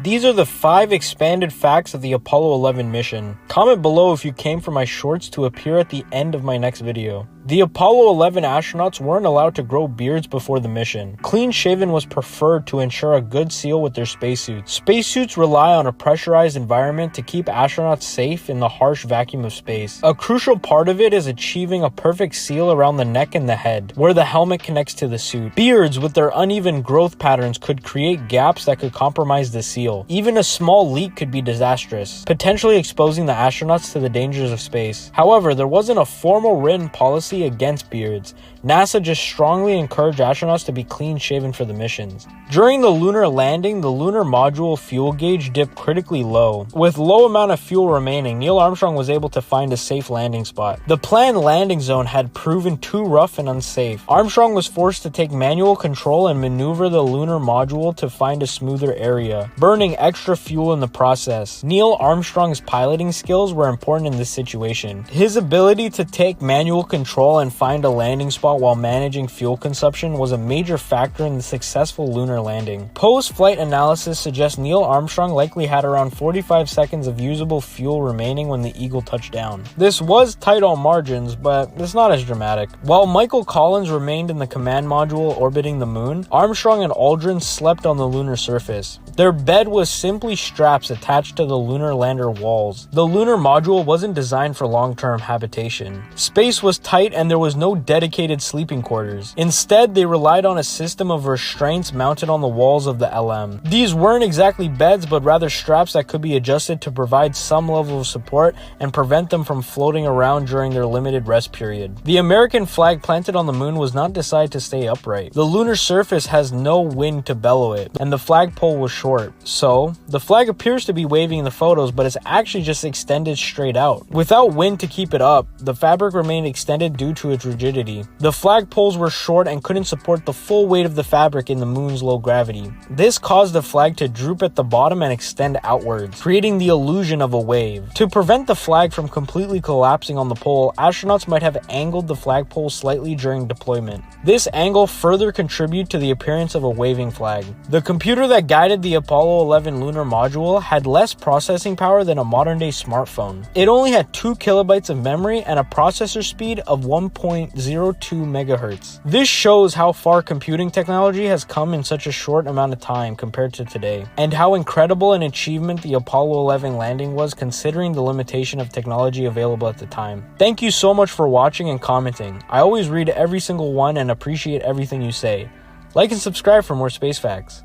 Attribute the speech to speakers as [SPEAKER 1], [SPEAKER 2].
[SPEAKER 1] These are the 5 expanded facts of the Apollo 11 mission. Comment below if you came for my shorts to appear at the end of my next video. The Apollo 11 astronauts weren't allowed to grow beards before the mission. Clean shaven was preferred to ensure a good seal with their spacesuits. Spacesuits rely on a pressurized environment to keep astronauts safe in the harsh vacuum of space. A crucial part of it is achieving a perfect seal around the neck and the head, where the helmet connects to the suit. Beards with their uneven growth patterns could create gaps that could compromise the seal. Even a small leak could be disastrous, potentially exposing the astronauts to the dangers of space. However, there wasn't a formal written policy against beards. NASA just strongly encouraged astronauts to be clean shaven for the missions. During the lunar landing, the lunar module fuel gauge dipped critically low. With low amount of fuel remaining, Neil Armstrong was able to find a safe landing spot. The planned landing zone had proven too rough and unsafe. Armstrong was forced to take manual control and maneuver the lunar module to find a smoother area, burning extra fuel in the process. Neil Armstrong's piloting skills were important in this situation. His ability to take manual control and find a landing spot while managing fuel consumption was a major factor in the successful lunar landing. Post-flight analysis suggests Neil Armstrong likely had around 45 seconds of usable fuel remaining when the Eagle touched down. This was tight on margins, but it's not as dramatic. While Michael Collins remained in the command module orbiting the moon, Armstrong and Aldrin slept on the lunar surface. Their bed was simply straps attached to the lunar lander walls. The lunar module wasn't designed for long-term habitation. Space was tight and there was no dedicated sleeping quarters. Instead, they relied on a system of restraints mounted on the walls of the LM. These weren't exactly beds, but rather straps that could be adjusted to provide some level of support and prevent them from floating around during their limited rest period. The American flag planted on the moon was not designed to stay upright. The lunar surface has no wind to bellow it, and the flagpole was short. So, the flag appears to be waving in the photos, but it's actually just extended straight out. Without wind to keep it up, the fabric remained extended due to its rigidity. The flagpoles were short and couldn't support the full weight of the fabric in the moon's low gravity. This caused the flag to droop at the bottom and extend outwards, creating the illusion of a wave. To prevent the flag from completely collapsing on the pole, astronauts might have angled the flagpole slightly during deployment. This angle further contributed to the appearance of a waving flag. The computer that guided the Apollo 11 lunar module had less processing power than a modern-day smartphone. It only had 2 kilobytes of memory and a processor speed of 1.02 megahertz. This shows how far computing technology has come in such a short amount of time compared to today, and how incredible an achievement the Apollo 11 landing was considering the limitation of technology available at the time. Thank you so much for watching and commenting. I always read every single one and appreciate everything you say. Like and subscribe for more space facts.